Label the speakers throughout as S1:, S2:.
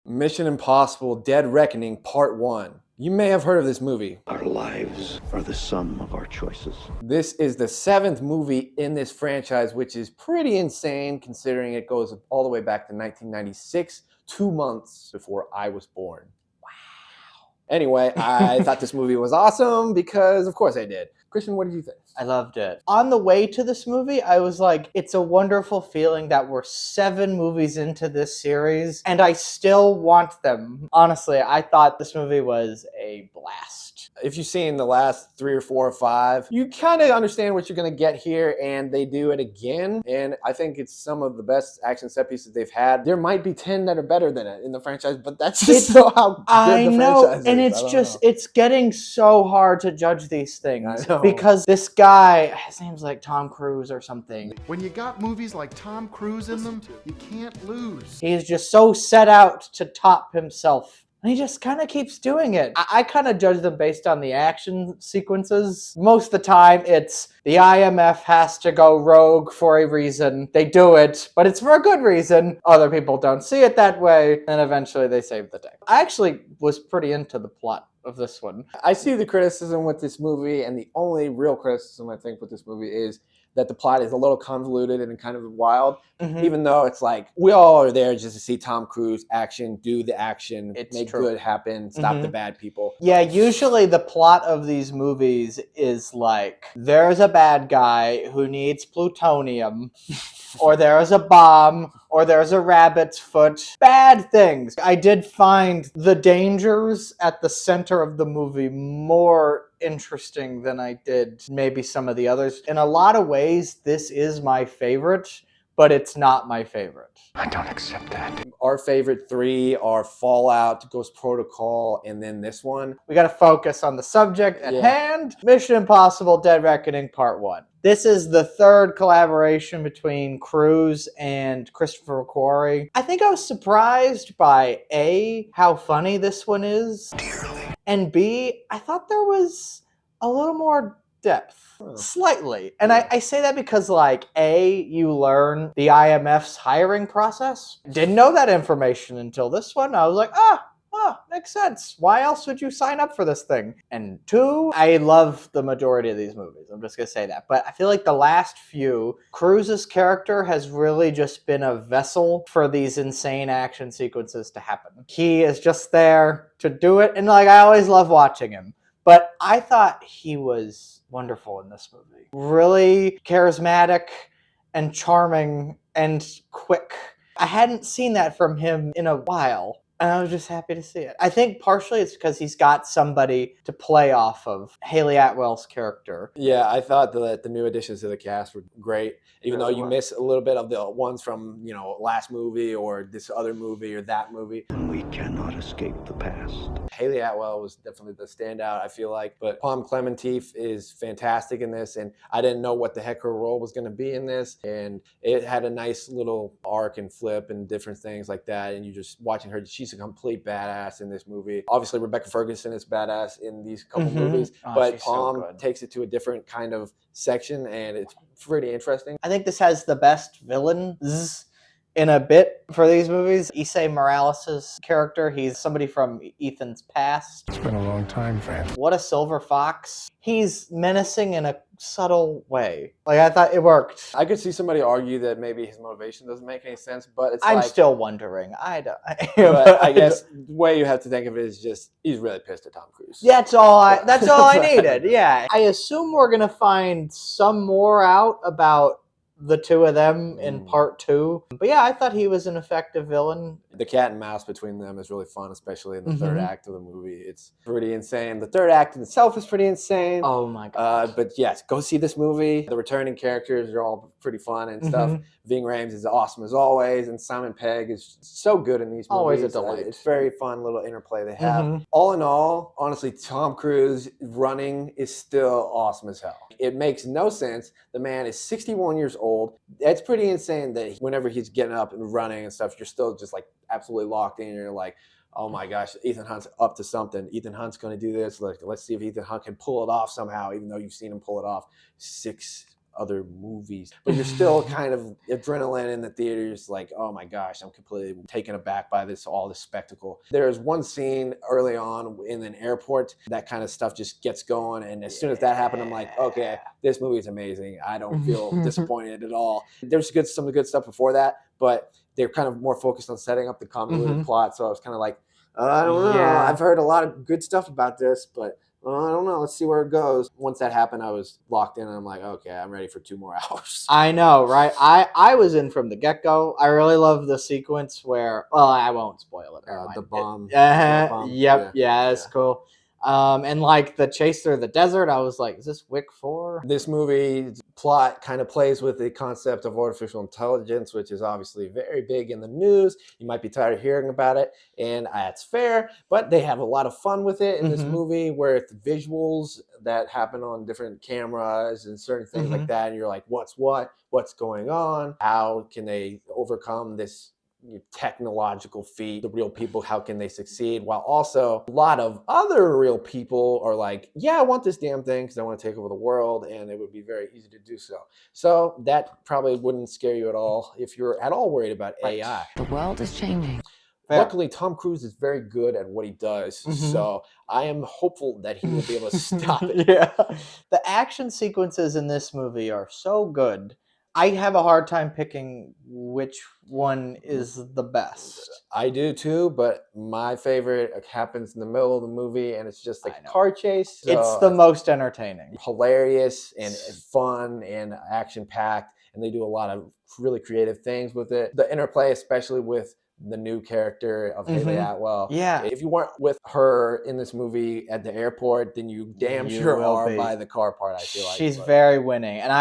S1: Mission Impossible Dead Reckoning Part 1. You may have heard of this movie.
S2: Our lives are the sum of our choices.
S1: This is the 7th movie in this franchise, which is pretty insane considering it goes all the way back to 1996, 2 months before I was born. Wow. Anyway, I thought this movie was awesome because, of course, I did. Christian, what did you think?
S3: I loved it. On the way to this movie, I was like, it's a wonderful feeling that we're 7 movies into this series, and I still want them. Honestly, I thought this movie was a blast.
S1: If you've seen the last 3 or 4 or 5, you kind of understand what you're going to get here, and they do it again. And I think it's some of the best action set pieces they've had. There might be 10 that are better than it in the franchise, but that's just so how good
S3: I
S1: the
S3: know,
S1: franchise is.
S3: and it's getting so hard to judge these things
S1: I know.
S3: because this guy, his name's like Tom Cruise or something.
S4: When you got movies like Tom Cruise in them, you can't lose.
S3: He's just so set out to top himself. And he just kind of keeps doing it. I kind of judge them based on the action sequences. Most of the time, it's the IMF has to go rogue for a reason. They do it, but it's for a good reason. Other people don't see it that way, and eventually they save the day. I actually was pretty into the plot of this one.
S1: I see the criticism with this movie, and the only real criticism I think with this movie is that the plot is a little convoluted and kind of wild, even though it's like we all are there just to see Tom Cruise action, do the action, make good happen, stop the bad people.
S3: Yeah, usually the plot of these movies is like there's a bad guy who needs plutonium, or there's a bomb, or there's a rabbit's foot. Bad things. I did find the dangers at the center of the movie more interesting than I did maybe some of the others. In a lot of ways, this is my favorite, but it's not my favorite.
S2: I don't accept that.
S1: Our favorite 3 are Fallout, Ghost Protocol, and then this one.
S3: We got to focus on the subject at hand. Mission Impossible Dead Reckoning Part 1. This is the 3rd collaboration between Cruise and Christopher McQuarrie. I think I was surprised by A, how funny this one is.
S2: Dearly.
S3: And B, I thought there was a little more depth. Slightly. And I say that because, like, A, you learn the IMF's hiring process. Didn't know that information until this one. I was like, makes sense. Why else would you sign up for this thing? And 2, I love the majority of these movies. I'm just going to say that. But I feel like the last few, Cruise's character has really just been a vessel for these insane action sequences to happen. He is just there to do it. And, like, I always love watching him. But I thought he was wonderful in this movie. Really charismatic and charming and quick. I hadn't seen that from him in a while, and I was just happy to see it. I think partially it's because he's got somebody to play off of. Haley Atwell's character.
S1: Yeah, I thought that the new additions to the cast were great, even though you miss a little bit of the ones from, last movie or this other movie or that movie.
S2: And we cannot escape the past.
S1: Haley Atwell was definitely the standout, I feel like. But Palm Clementif is fantastic in this, and I didn't know what the heck her role was going to be in this. And it had a nice little arc and flip and different things like that. And you're just watching her. She's a complete badass in this movie. Obviously, Rebecca Ferguson is badass in these couple movies, but Palm takes it to a different kind of section, and it's pretty interesting.
S3: I think this has the best villains in a bit for these movies. Issei Morales' character, he's somebody from Ethan's past.
S4: It's been a long time, friend.
S3: What a silver fox. He's menacing in a subtle way. Like, I thought it worked.
S1: I could see somebody argue that maybe his motivation doesn't make any sense, but it's
S3: I'm still wondering. I don't.
S1: But I guess the way you have to think of it is just he's really pissed at Tom Cruise.
S3: That's all I needed. Yeah. I assume we're gonna find some more out about the 2 of them in part 2. But yeah, I thought he was an effective villain.
S1: The cat and mouse between them is really fun, especially in the 3rd act of the movie. It's pretty insane. The 3rd act in itself is pretty insane.
S3: Oh my god.
S1: But yes, go see this movie. The returning characters are all pretty fun and stuff. Ving Rhames is awesome as always, and Simon Pegg is so good in these movies.
S3: Always a delight.
S1: It's very fun little interplay they have. All in all, honestly, Tom Cruise running is still awesome as hell. It makes no sense. The man is 61 years old. It's pretty insane that whenever he's getting up and running and stuff, you're still just like absolutely locked in. You're like, oh my gosh, Ethan Hunt's up to something. Ethan Hunt's going to do this. Let's see if Ethan Hunt can pull it off somehow, even though you've seen him pull it off 6 other movies, but you're still kind of adrenaline in the theaters, like, oh my gosh, I'm completely taken aback by all this spectacle. There's one scene early on in an airport, that kind of stuff just gets going, and as soon as that happened, I'm like, okay, this movie is amazing. I don't feel disappointed at all. There's some good stuff before that, but they're kind of more focused on setting up the convoluted plot, so I was kind of like, I don't know.
S3: Yeah.
S1: I've heard a lot of good stuff about this, but I don't know. Let's see where it goes. Once that happened, I was locked in, and I'm like, okay, I'm ready for 2 more hours.
S3: I know, right? I was in from the get-go. I really love the sequence where, well, I won't spoil it. Never mind.
S1: The bomb.
S3: Yep,
S1: Yeah.
S3: yeah, it's cool. And like the chase through the desert, I was like, is this Wick 4?
S1: This movie plot kind of plays with the concept of artificial intelligence, which is obviously very big in the news. You might be tired of hearing about it, and that's fair, but they have a lot of fun with it in this movie, where it's visuals that happen on different cameras and certain things like that, and you're like, what's going on? How can they overcome this technological feat? The real people, how can they succeed? While also a lot of other real people are like, yeah, I want this damn thing because I want to take over the world, and it would be very easy to do so. So that probably wouldn't scare you at all if you're at all worried about AI.
S5: The world is changing.
S3: Fair.
S1: Luckily, Tom Cruise is very good at what he does, so I am hopeful that he will be able to stop it.
S3: Yeah. The action sequences in this movie are so good. I have a hard time picking which one is the best.
S1: I do too, but my favorite happens in the middle of the movie, and it's just like
S3: I
S1: a
S3: know.
S1: car chase.
S3: It's
S1: So
S3: the most entertaining.
S1: hilarious and fun and action packed, and they do a lot of really creative things with it. The interplay, especially with the new character of Haley Atwell.
S3: Yeah.
S1: If you weren't with her in this movie at the airport, then you damn
S3: You
S1: sure
S3: will
S1: are
S3: be.
S1: by the car part, I feel like.
S3: She's
S1: But
S3: very winning. And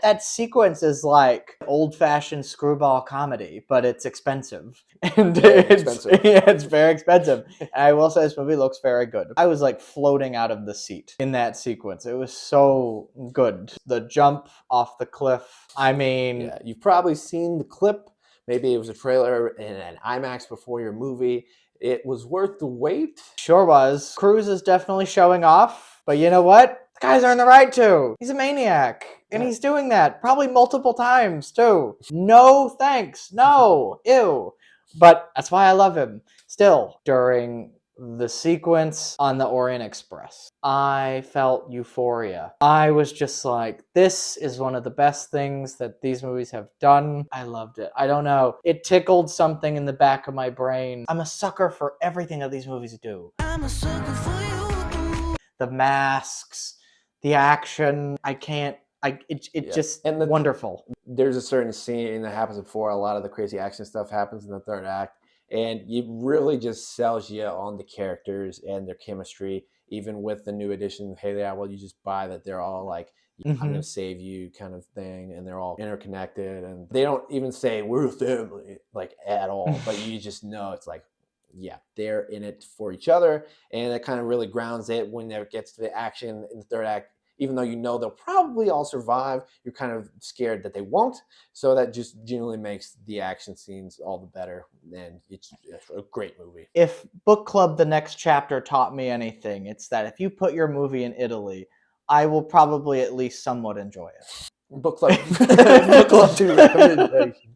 S3: that sequence is like old-fashioned screwball comedy, but it's expensive. And
S1: Very
S3: it's
S1: expensive.
S3: Yeah, it's very expensive. And I will say this movie looks very good. I was like floating out of the seat in that sequence. It was so good. The jump off the cliff. I mean,
S1: yeah, you've probably seen the clip. Maybe it was a trailer in an IMAX before your movie. It was worth the wait.
S3: sure was. Cruise is definitely showing off, but you know what? The guys earned the right to. He's a maniac, and
S1: Yeah.
S3: he's doing that probably multiple times too. No thanks. No. Ew. But that's why I love him. Still, during the sequence on the Orient Express, I felt euphoria. I was just like, this is one of the best things that these movies have done. I loved it. I don't know. It tickled something in the back of my brain. I'm a sucker for everything that these movies do.
S5: I'm a sucker for you.
S3: The masks, the action. It's just
S1: And the-
S3: wonderful.
S1: There's a certain scene that happens before a lot of the crazy action stuff happens in the third act, and it really just sells you on the characters and their chemistry. Even with the new addition of Haley Atwell, you just buy that they're all like, I'm going to save you kind of thing, and they're all interconnected, and they don't even say we're a family like at all, but you just know it's like, yeah, they're in it for each other, and it kind of really grounds it when it gets to the action in the third act. Even though you know they'll probably all survive, you're kind of scared that they won't. So that just genuinely makes the action scenes all the better. And it's a great movie.
S3: If Book Club The Next Chapter taught me anything, it's that if you put your movie in Italy, I will probably at least somewhat enjoy it.
S1: Book Club. Book Club 2 recommendation.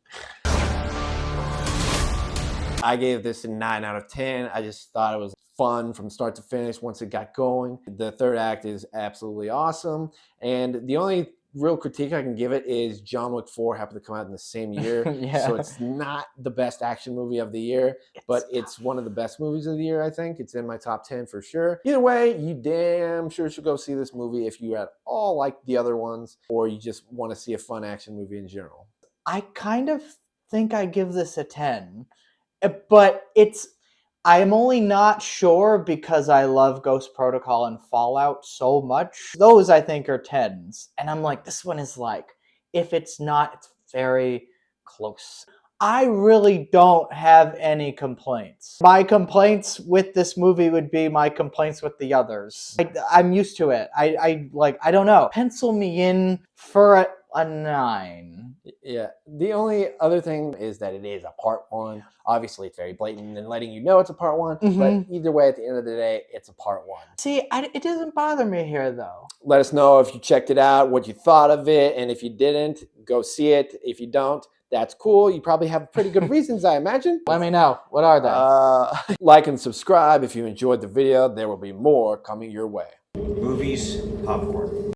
S1: I gave this a 9 out of 10. I just thought it was fun from start to finish once it got going. The third act is absolutely awesome. And the only real critique I can give it is John Wick 4 happened to come out in the same year.
S3: Yeah.
S1: So it's not the best action movie of the year, but it's one of the best movies of the year, I think. It's in my top 10 for sure. Either way, you damn sure should go see this movie if you at all like the other ones, or you just want to see a fun action movie in general.
S3: I kind of think I give this a 10, but I'm only not sure because I love Ghost Protocol and Fallout so much. Those I think are 10s. And I'm like, this one is like, if it's not, it's very close. I really don't have any complaints. My complaints with this movie would be my complaints with the others. I'm used to it. I don't know. Pencil me in for a 9.
S1: Yeah. The only other thing is that it is a part one. Obviously, it's very blatant and letting you know it's a part one. But either way, at the end of the day, it's a part one.
S3: See, it doesn't bother me here though.
S1: Let us know if you checked it out, what you thought of it, and if you didn't, go see it. If you don't, that's cool. You probably have pretty good reasons, I imagine.
S3: Let me know. What are they?
S1: Like and subscribe if you enjoyed the video. There will be more coming your way.
S6: Movies, popcorn.